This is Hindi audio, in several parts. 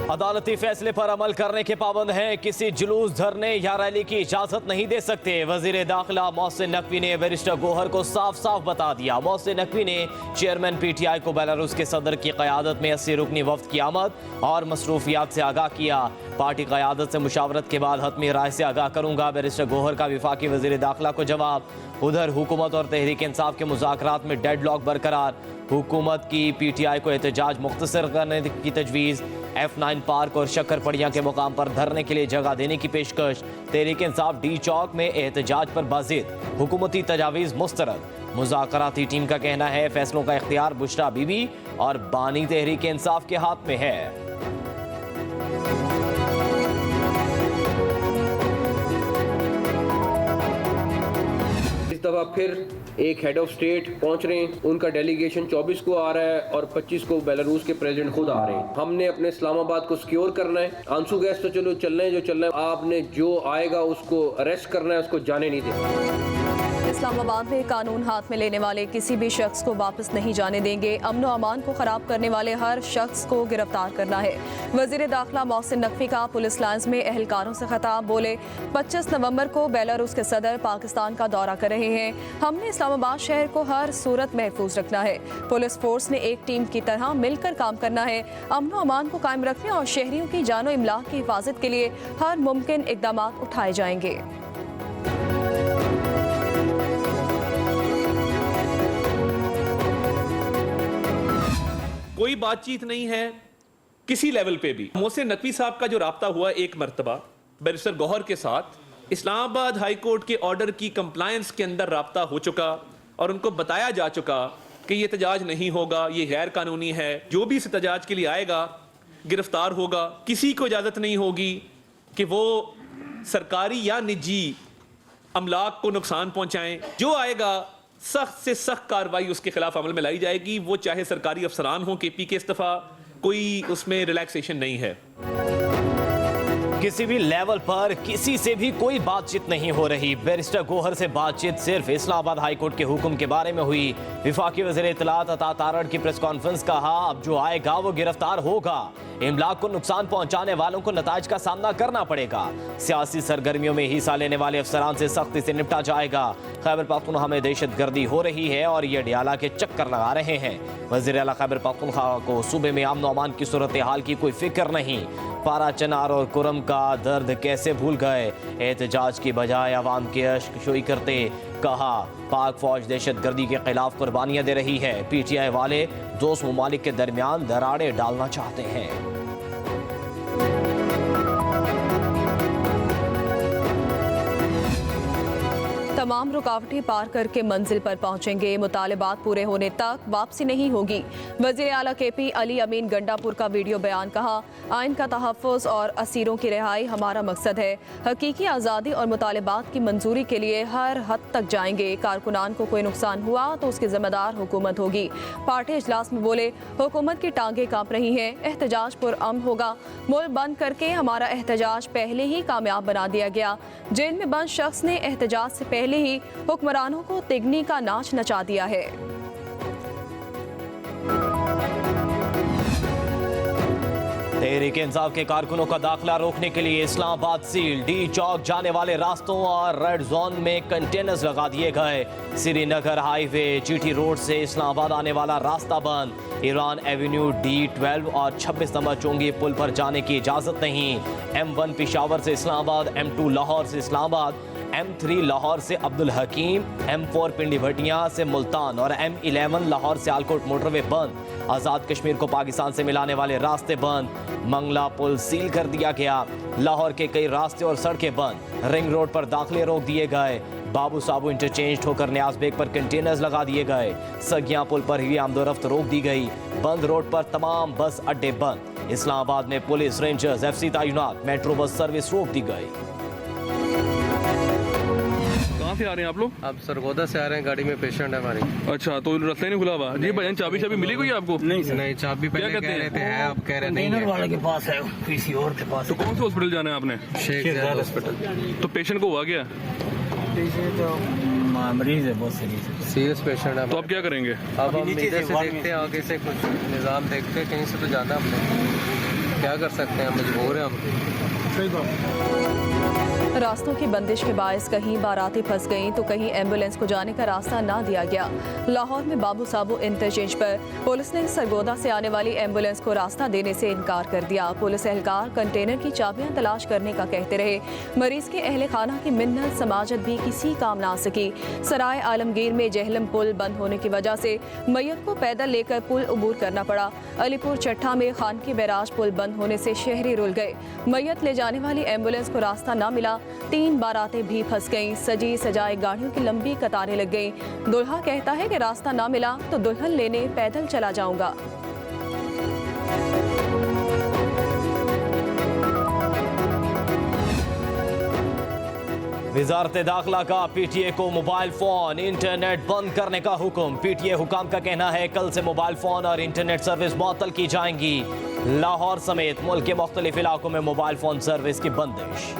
अदालती फैसले पर अमल करने के पाबंद हैं। किसी जुलूस, धरने या रैली की इजाजत नहीं दे सकते। वजीर दाखिला मोहसिन नकवी ने बैरिस्टर गौहर को साफ साफ बता दिया। मोहसिन नकवी ने चेयरमैन PTI को बेलारूस के सदर की क़यादत में 80 रुकनी वफ्द की आमद और मसरूफियात से आगाह किया। पार्टी क़यादत से मुशावरत के बाद हतमी राय से आगाह करूंगा। बैरिस्टर गौहर का विफाकी वजीर दाखिला को जवाब। उधर हुकूमत और तहरीक इंसाफ के मुज़ाकरात में डेडलॉक बरकरार। हुकूमत की PTI को एहतजाज मुख्तसर करने की तजवीज़। F9 पार्क और शक्कर पड़िया के मुकाम पर धरने के लिए जगह देने की पेशकश। तहरीक इंसाफ D चौक में एहतजाज पर बाजिद। हुकूमती तजावीज़ मुस्तरद। मुज़ाकराती टीम का कहना है फैसलों का इख्तियार बुशरा बीबी और बानी तहरीक इंसाफ के हाथ में है। इस दफा फिर एक हेड ऑफ स्टेट पहुंच रहे हैं। उनका डेलीगेशन 24 को आ रहा है और 25 को बेलारूस के प्रेसिडेंट खुद आ रहे हैं। हमने अपने इस्लामाबाद को सिक्योर करना है। आंसू गैस तो चलो चलना है, जो चलना है। आपने जो आएगा उसको अरेस्ट करना है, उसको जाने नहीं देना। इस्लामाबाद में कानून हाथ में लेने वाले किसी भी शख्स को वापस नहीं जाने देंगे। अमन व अमान को खराब करने वाले हर शख्स को गिरफ्तार करना है। वजीर दाखिला मोहसिन नकवी का पुलिस लाइन्स में एहलकारों से खिताब। बोले 25 नवंबर को बेलारूस के सदर पाकिस्तान का दौरा कर रहे हैं। हमने इस्लामाबाद शहर को हर सूरत महफूज रखना है। पुलिस फोर्स ने एक टीम की तरह मिलकर काम करना है। अमन व अमान को कायम रखने और शहरियों की जानो इमलाक की हिफाजत के लिए हर मुमकिन इकदाम उठाए जाएंगे। कोई बातचीत नहीं है किसी लेवल पे भी। मोहसिन नकवी साहब का जो राब्ता हुआ एक मरतबा बैरिस्टर गौहर के साथ, इस्लामाबाद हाई कोर्ट के ऑर्डर की कंप्लायंस के अंदर राब्ता हो चुका और उनको बताया जा चुका कि ये एहतजाज नहीं होगा, ये गैर कानूनी है। जो भी इस एहतजाज के लिए आएगा गिरफ्तार होगा। किसी को इजाज़त नहीं होगी कि वो सरकारी या निजी अमलाक को नुकसान पहुंचाएं। जो आएगा सख्त से सख्त कार्रवाई उसके खिलाफ अमल में लाई जाएगी। वो चाहे सरकारी अफसरान हो, KP के इस्तीफा, कोई उसमें रिलैक्सेशन नहीं है। किसी भी लेवल पर किसी से भी कोई बातचीत नहीं हो रही। बैरिस्टर गौहर से बातचीत सिर्फ इस्लामाबाद हाई कोर्ट के हुक्म के बारे में हुई। विफाकी वज़ीर इत्तलात अता तारड़ की प्रेस कॉन्फ्रेंस कहा अब जो आएगा वो गिरफ्तार होगा। इमलाक को नुकसान पहुंचाने वालों को नताइज का सामना करना पड़ेगा। सियासी सरगर्मियों में हिस्सा लेने वाले अफसरान से सख्ती से निपटा जाएगा। खैबर पख्तूनख्वा में दहशतगर्दी हो रही है और ये डियाला के चक्कर लगा रहे हैं। वज़ीर आला खैबर पख्तूनख्वा को सूबे में अमन व अमान की सूरत हाल की कोई फिक्र नहीं। पारा, चनार और कुरम का दर्द कैसे भूल गए। एहतजाज की बजाय अवाम के अश्क शोई करते। कहा पाक फौज दहशतगर्दी के खिलाफ कुर्बानियां दे रही है। PTI वाले दोस्त ममालिक के दरमियान दरारें डालना चाहते हैं। तमाम रुकावटें पार करके मंजिल पर पहुंचेंगे। मुतालिबात पूरे होने तक वापसी नहीं होगी। वज़ीर आला KP अली अमीन गंडापुर का वीडियो बयान। कहा आइन का तहफ़्फ़ुज़ और असीरों की रिहाई हमारा मकसद है। हकीकी आज़ादी और मुतालिबात की मंजूरी के लिए हर हद तक जाएंगे। कारकुनान को कोई नुकसान हुआ तो उसकी जिम्मेदार हुकूमत होगी। पार्टी इजलास में बोले हुकूमत की टांगें कांप रही हैं। एहतजाज पुरअमन होगा। मुल्क बंद करके हमारा एहतजाज पहले ही कामयाब बना दिया गया। जेल में बंद शख्स ने एहतजाज से पहले ही हुक्मरानों को तिगनी का नाच नचा दिया है। तहरीक इंसाफ के कारकुनों का दाखिला रोकने के लिए इस्लामाबाद सील। D चौक जाने वाले रास्तों और रेड जोन में कंटेनर्स लगा दिए गए। श्रीनगर हाईवे GT रोड से इस्लामाबाद आने वाला रास्ता बंद। ईरान एवेन्यू D12 और 26 नंबर चोंगी पुल पर जाने की इजाजत नहीं। M1 पेशावर से इस्लामाबाद, M2 लाहौर से इस्लामाबाद, M3 लाहौर से अब्दुल हकीम, M4 पिंडी भटिया से मुल्तान और M11 लाहौर से आलकोट मोटरवे बंद। आज़ाद कश्मीर को पाकिस्तान से मिलाने वाले रास्ते बंद। मंगला पुल सील कर दिया गया। लाहौर के कई रास्ते और सड़कें बंद। रिंग रोड पर दाखिले रोक दिए गए। बाबू साबू इंटरचेंज होकर न्याज बेग पर कंटेनर्स लगा दिए गए। सगिया पुल पर ही आमदोरफ्त रोक दी गई। बंद रोड पर तमाम बस अड्डे बंद। इस्लामाबाद में पुलिस, रेंजर्स, FC तैनात। मेट्रो बस सर्विस रोक दी गई। कहाँ से आ रहे हैं आप लोग? आप सरगोदा से आ रहे हैं, गाड़ी में पेशेंट है हमारी। अच्छा, तो रास्ता नहीं खुला हुआ जी? भाई चाबी शाबी मिली कोई आपको? नहीं, चाबी पहले कह रहे थे, अब कह रहे नहीं है। वाले के पास है, किसी और के पास। तो कौन से हॉस्पिटल जाना है आपने? शेख ज़ायद हॉस्पिटल। तो पेशेंट को हुआ क्या? तो मरीज है, बहुत सीरियस पेशेंट है। तो आप क्या करेंगे? अब हम इधर से देखते हैं, आगे से कुछ निज़ाम देखते हैं, कहीं से तो जाना हमने। क्या कर सकते हैं, मजबूर हैं हम। रास्तों की बंदिश के बायस कहीं बारातें फंस गईं तो कहीं एम्बुलेंस को जाने का रास्ता ना दिया गया। लाहौर में बाबू साबू इंटरचेंज पर पुलिस ने सरगोदा से आने वाली एम्बुलेंस को रास्ता देने से इनकार कर दिया। पुलिस एहलकार कंटेनर की चाबियां तलाश करने का कहते रहे। मरीज के अहले खाना की मिन्नत समाजत भी किसी काम ना सकी। सराय आलमगीर में जहलम पुल बंद होने की वजह से मैयत को पैदल लेकर पुल अबूर करना पड़ा। अलीपुर चट्टा में खान की बैराज पुल बंद होने से शहरी रुल गए। मैयत ले जाने वाली एम्बुलेंस को रास्ता न मिला। 3 बारातें भी फंस गईं। सजी सजाए गाड़ियों की लंबी कतारें लग गईं। दुल्हा कहता है कि रास्ता ना मिला तो दुल्हन लेने पैदल चला जाऊंगा। वजारत दाखिला का पीटीए को मोबाइल फोन इंटरनेट बंद करने का हुक्म। पीटीए हुकाम का कहना है कल से मोबाइल फोन और इंटरनेट सर्विस मुअत्तल की जाएंगी। लाहौर समेत मुल्क के मुख्तलिफ इलाकों में मोबाइल फोन सर्विस की बंदिश।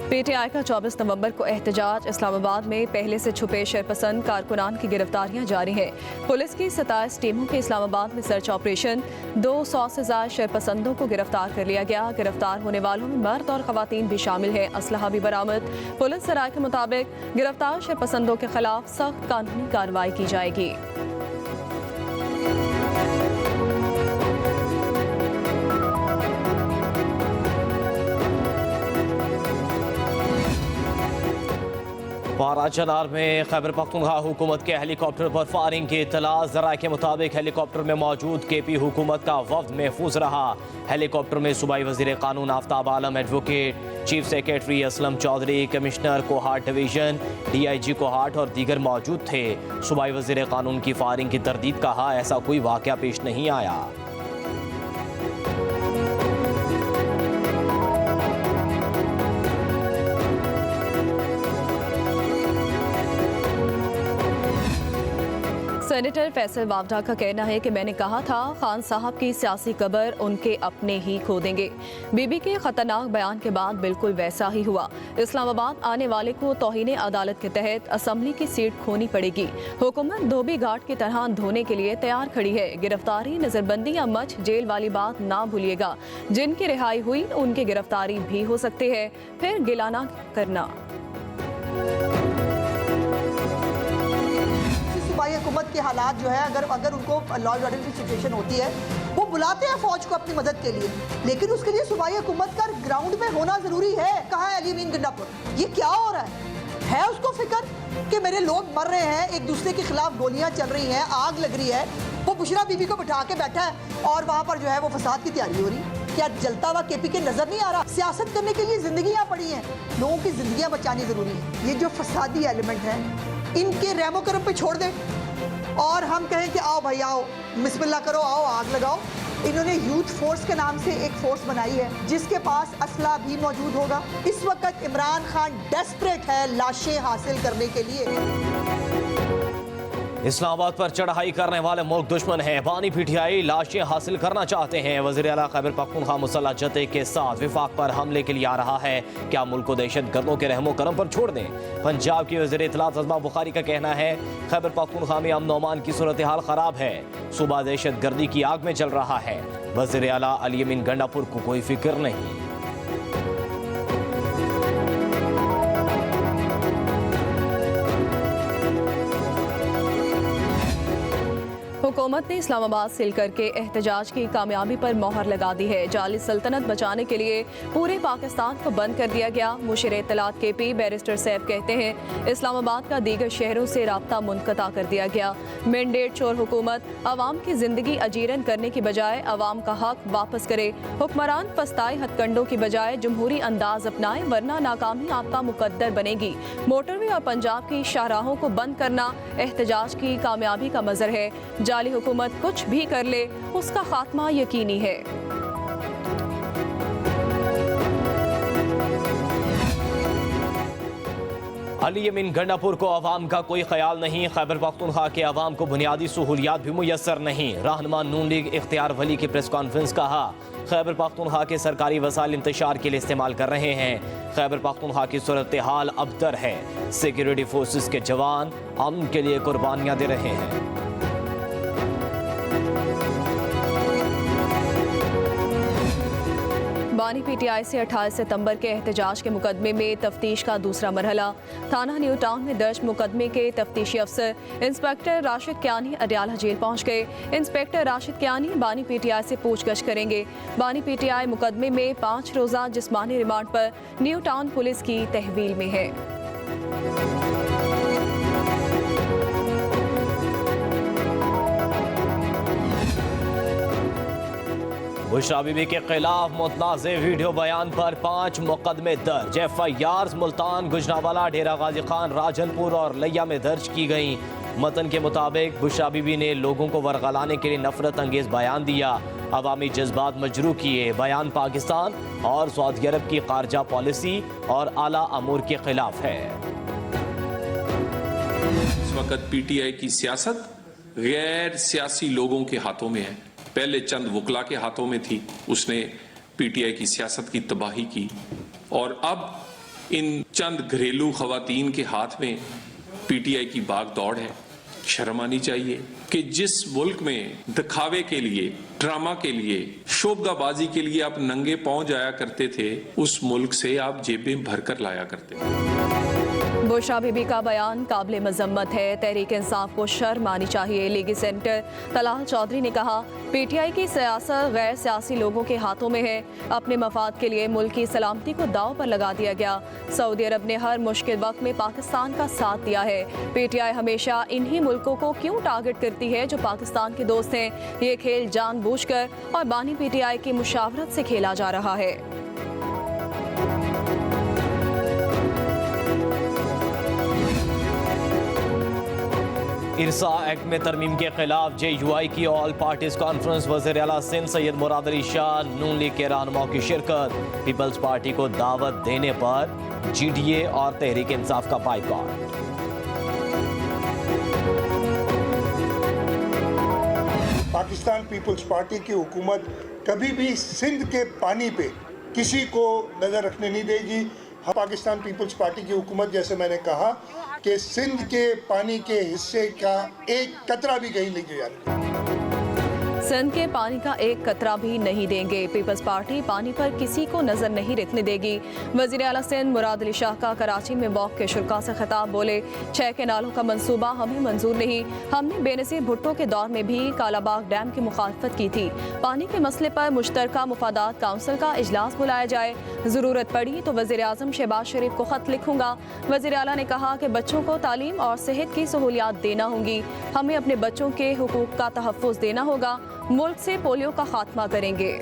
पीटीआई का 24 नवंबर को एहतजाज। इस्लामाबाद में पहले से छुपे शरपसंद कारकुनान की गिरफ्तारियां जारी हैं। पुलिस की 27 टीमों के इस्लामाबाद में सर्च ऑपरेशन। 200 से ज्यादा शरपसंदों को गिरफ्तार कर लिया गया। गिरफ्तार होने वालों में मर्द और खवातीन भी शामिल हैं। असलहा भी बरामद। पुलिस सराय के मुताबिक गिरफ्तार शरपसंदों के खिलाफ सख्त कानूनी कार्रवाई की जाएगी। पारा चनार में खैबर पख्तूनख्वा हुकूमत के हेलीकॉप्टर पर फायरिंग की इत्तला। जराये के मुताबिक हेलीकॉप्टर में मौजूद केपी हुकूमत का वफ्द महफूज रहा। हेलीकॉप्टर में सूबाई वजीर कानून Aftab Alam, advocate chief secretary Aslam Chaudhry, commissioner Kohat division, DIG Kohat और दीगर मौजूद थे। सूबाई वजीर कानून की फायरिंग की तरदीद कहा, ऐसा कोई वाक़या पेश नहीं आया। सेनेटर फैसल वावडा का कहना है कि मैंने कहा था खान साहब की सियासी कब्र उनके अपने ही खोदेंगे। बीबी के खतरनाक बयान के बाद बिल्कुल वैसा ही हुआ। इस्लामाबाद आने वाले को तौहीन अदालत के तहत असम्बली की सीट खोनी पड़ेगी। हुकूमत धोबी घाट की तरह धोने के लिए तैयार खड़ी है। गिरफ्तारी, नजरबंदी या मच जेल वाली बात ना भूलिएगा। जिनकी रिहाई हुई उनकी गिरफ्तारी भी हो सकती है, फिर गिलाना करना। हुकूमत के हालात जो है अगर उनको लॉ एंड ऑर्डर की सिचुएशन होती है, वो बुलाते हैं फौज को अपनी मदद के लिए, लेकिन उसके लिए सूबाई हुकूमत का ग्राउंड में होना जरूरी है। कहाँ है अली अमीन गंडापुर? ये क्या हो रहा है उसको फिक्र कि मेरे लोग मर रहे हैं, एक दूसरे के खिलाफ गोलियां चल रही हैं, आग लग रही है। वो बुशरा बीबी को बिठा के बैठा है और वहाँ पर जो है वो फसाद की तैयारी हो रही। क्या जलता हुआ केपी के नजर नहीं आ रहा? सियासत करने के लिए जिंदगियां पड़ी हैं, लोगों की जिंदगियां बचानी जरूरी है। ये जो फसादी एलिमेंट है इनके रहमो करम पे छोड़ दे और हम कहें कि आओ भाई आओ, बिस्मिल्लाह करो, आओ आग लगाओ। इन्होंने यूथ फोर्स के नाम से एक फोर्स बनाई है जिसके पास असला भी मौजूद होगा। इस वक्त इमरान खान डेस्परेट है लाशें हासिल करने के लिए। इस्लामाबाद पर चढ़ाई करने वाले मुल्क दुश्मन हैं। बानी पीटीआई लाशें हासिल करना चाहते हैं। वज़ीर आला खैबर पख्तूनख्वा मुसल्लह जथे के साथ विफाक पर हमले के लिए आ रहा है। क्या मुल्क को दहशत गर्दों के रहमो करम पर छोड़ दें? पंजाब की वज़ीर इत्तलात अज़मा बुखारी का कहना है खैबर पख्तूनख्वा में अमन अमान की सूरत हाल खराब है। सूबा दहशत गर्दी की आग में जल रहा है। वज़ीर आला अली अमीन गंडापुर को कोई फिक्र नहीं। हुकूमत ने इस्लामाबाद सील करके एहतजाज की कामयाबी पर मोहर लगा दी है। जाली सल्तनत बचाने के लिए पूरे पाकिस्तान को बंद कर दिया गया। मुशीर इत्तलात KP बैरिस्टर सैफ कहते हैं इस्लामाबाद का दीगर शहरों से राब्ता मुनक़ता कर दिया गया। मैंडेट चोर हुकूमत अवाम की जिंदगी अजीरन करने की बजाय अवाम का हक वापस करे। हुक्मरान फस्ताई हथकंडों की बजाय जमहूरी अंदाज अपनाए, वरना नाकामी आपका मुकद्दर बनेगी। मोटरवे और पंजाब की शाहराहों को बंद करना एहतजाज की कामयाबी का मजर है। जाली हुकूमत कुछ भी कर ले, उसका खात्मा यकीनी है। अली अमीन गंडापुर को अवाम का कोई ख्याल नहीं। खैबर पख्तूनख्वा के अवाम को बुनियादी सहूलियात भी मुयस्सर नहीं। रहनुमा नून लीग इख्तियार वली की प्रेस कॉन्फ्रेंस कहा खैबर पख्तूनख्वा के सरकारी वसाइल इंतशार के लिए इस्तेमाल कर रहे हैं। खैबर पख्तूनख्वा की सूरत हाल अबतर है। सिक्योरिटी फोर्सेस के जवान अमन के लिए कुर्बानियां दे रहे हैं। बानी पीटीआई से 28 सितंबर के एहतजाज के मुकदमे में तफ्तीश का दूसरा मरहला। थाना न्यू टाउन में दर्ज मुकदमे के तफ्तीशी अफसर इंस्पेक्टर राशिद कियानी अडयाला जेल पहुंच गए। इंस्पेक्टर राशिद कियानी बानी पीटीआई से पूछगछ करेंगे। बानी पीटीआई मुकदमे में 5 रोजा जिस्मानी रिमांड पर न्यू टाउन पुलिस की तहवील में है। बुशरा बीबी के खिलाफ मुतनाज़े वीडियो बयान पर 5 मुकदमे दर्ज। FIR मुल्तान, गुजरावाला, डेरा गाजी खान, राजनपुर और लिया में दर्ज की गई। मतन के मुताबिक बुशरा बीबी ने लोगों को वरगलाने के लिए नफरत अंगेज बयान दिया, अवामी जज्बात मजरू किए। बयान पाकिस्तान और सऊदी अरब की खारजा पॉलिसी और आला अमूर के खिलाफ है। इस वक्त PTI की सियासत गैर सियासी लोगों के हाथों में है। पहले चंद वकला के हाथों में थी, उसने PTI की सियासत की तबाही की, और अब इन चंद घरेलू खवातीन के हाथ में PTI की भाग दौड़ है। शर्म आनी चाहिए कि जिस मुल्क में दिखावे के लिए, ड्रामा के लिए, शोबदाबाजी के लिए आप नंगे पांव जाया करते थे, उस मुल्क से आप जेबें भरकर लाया करते थे। बुशरा बीबी का बयान काबिल मजम्मत है। तहरीक इंसाफ को शर्म आनी चाहिए। लीगी सेंटर तलाल चौधरी ने कहा, PTI की सियासत गैर सियासी लोगों के हाथों में है। अपने मफाद के लिए मुल्क की सलामती को दाव पर लगा दिया गया। सऊदी अरब ने हर मुश्किल वक्त में पाकिस्तान का साथ दिया है। PTI हमेशा इन्हीं मुल्कों को क्यों टारगेट करती है जो पाकिस्तान के दोस्त हैं। ये खेल जानबूझकर और बानी PTI की मुशावरत से खेला जा रहा है। इरसा एक्ट में तरमीम के खिलाफ JUI की ऑल पार्टीज कॉन्फ्रेंस। वज़ीर आला सिंध सैयद मुराद अली शाह, नून लीग के रहनुमाओं की शिरकत। पीपल्स पार्टी को दावत देने पर GDA और तहरीक इंसाफ का बाइकॉट। पाकिस्तान पीपल्स पार्टी की हुकूमत कभी भी सिंध के पानी पे किसी को नज़र रखने नहीं देगी। पाकिस्तान पीपल्स पार्टी की हुकूमत, जैसे मैंने कहा, कि सिंध के पानी के हिस्से का एक कतरा भी कहीं नहीं जाएगा। सिंध के पानी का एक कतरा भी नहीं देंगे। पीपल्स पार्टी पानी पर किसी को नजर नहीं रखने देगी। वज़ीर आला सिंध मुराद अली शाह का कराची में मौक़ के शुरका से खिताब। बोले, 6 केनालों का मंसूबा हमें मंजूर नहीं। हमने बेनज़ीर भुट्टो के दौर में भी कालाबाग डैम की मुखालफत की थी। पानी के मसले पर मुश्तरका मुफादात काउंसिल का इजलास बुलाया जाए। ज़रूरत पड़ी तो वज़ीर आज़म शहबाज शरीफ को ख़त लिखूंगा। वज़ीर आला ने कहा कि बच्चों को तालीम और सेहत की सहूलियात देना होंगी। हमें अपने बच्चों के हुकूक का तहफ़्फ़ुज़ देना होगा। मुल्क से पोलियो का खात्मा करेंगे।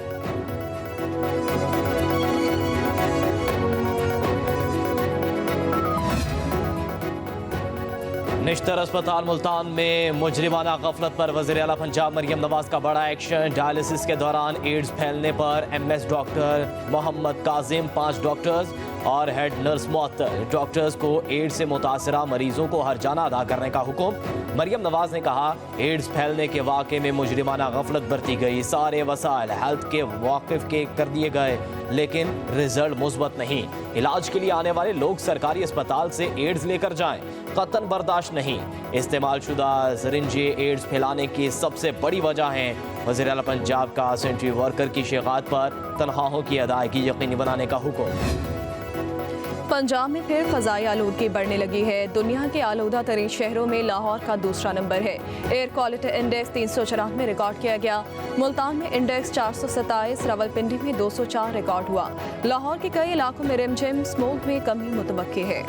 निश्तर अस्पताल मुल्तान में मुजरिमाना गफलत पर वज़ीर आला पंजाब मरियम नवाज का बड़ा एक्शन। डायलिसिस के दौरान एड्स फैलने पर MS doctor Mohammad Kazim, 5 doctors और हेड नर्स मुअत्तल। डॉक्टर्स को एड्स से मुतासरा मरीजों को हर्जाना अदा करने का हुक्म। मरियम नवाज ने कहा, एड्स फैलने के वाक़े में मुजरिमाना गफलत बरती गई। सारे वसाइल हेल्थ के वाकिफ के कर दिए गए, लेकिन रिजल्ट मुस्बत नहीं। इलाज के लिए आने वाले लोग सरकारी अस्पताल से एड्स लेकर जाएं, कतन बर्दाश्त नहीं। इस्तेमाल शुदा सरिंजे एड्स फैलाने की सबसे बड़ी वजह है। वज़ीर आला पंजाब का सेंट्री वर्कर की शिकायत पर तनख्वाहों की अदायगी यकीनी बनाने का हुक्म। पंजाब में फिर फ़ज़ाई आलूदगी बढ़ने लगी है। दुनिया के आलूदा तरीन शहरों में लाहौर का दूसरा नंबर है। एयर क्वालिटी इंडेक्स 394 रिकॉर्ड किया गया। मुल्तान में इंडेक्स 427, रावलपिंडी में 204 रिकॉर्ड हुआ। लाहौर के कई इलाकों में रिमझिम स्मोक में कमी मुतवक्की है।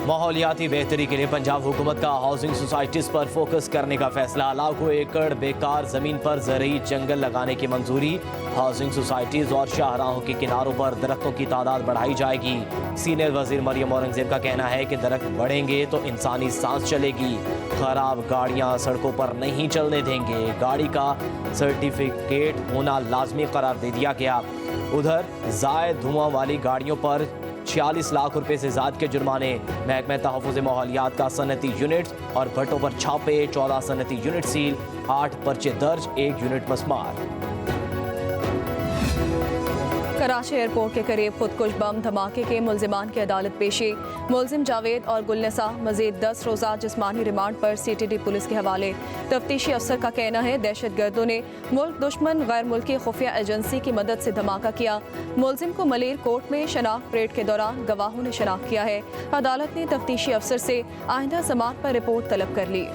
माहौलियाती बेहतरी के लिए पंजाब हुकूमत का हाउसिंग सोसाइटीज़ पर फोकस करने का फैसला। लाखों एकड़ बेकार ज़मीन पर ज़रूरी जंगल लगाने की मंजूरी। हाउसिंग सोसाइटीज़ और शाहराहों के किनारों पर दरख्तों की तादाद बढ़ाई जाएगी। सीनियर वजीर मरियम औरंगजेब का कहना है कि दरख्त बढ़ेंगे तो इंसानी सांस चलेगी। खराब गाड़ियाँ सड़कों पर नहीं चलने देंगे। गाड़ी का सर्टिफिकेट होना लाजमी करार दे दिया गया। उधर जायद धुआं वाली गाड़ियों पर 46 लाख रुपए से ज़्यादा के जुर्माने। महकमा तहफ़्फ़ुज़ माहौलियात का सनती यूनिट और भट्टों पर छापे। 14 सनती यूनिट सील, 8 पर्चे दर्ज, 1 यूनिट मस्मार। कराची एयरपोर्ट के करीब खुदकुश बम धमाके के मुल्जिमान की अदालत पेशी। मुल्जिम जावेद और गुलनिसा मजीद 10 रोज़ा जिस्मानी रिमांड पर CTD पुलिस के हवाले। तफ्तीशी अफसर का कहना है दहशतगर्दों ने मुल्क दुश्मन गैर मुल्की खुफिया एजेंसी की मदद से धमाका किया। मुल्जिम को मलेर कोर्ट में शनाख्त परेड के दौरान गवाहों ने शनाख्त किया है। अदालत ने तफ्तीशी अफसर से आइंदा समाअत पर रिपोर्ट तलब कर ली।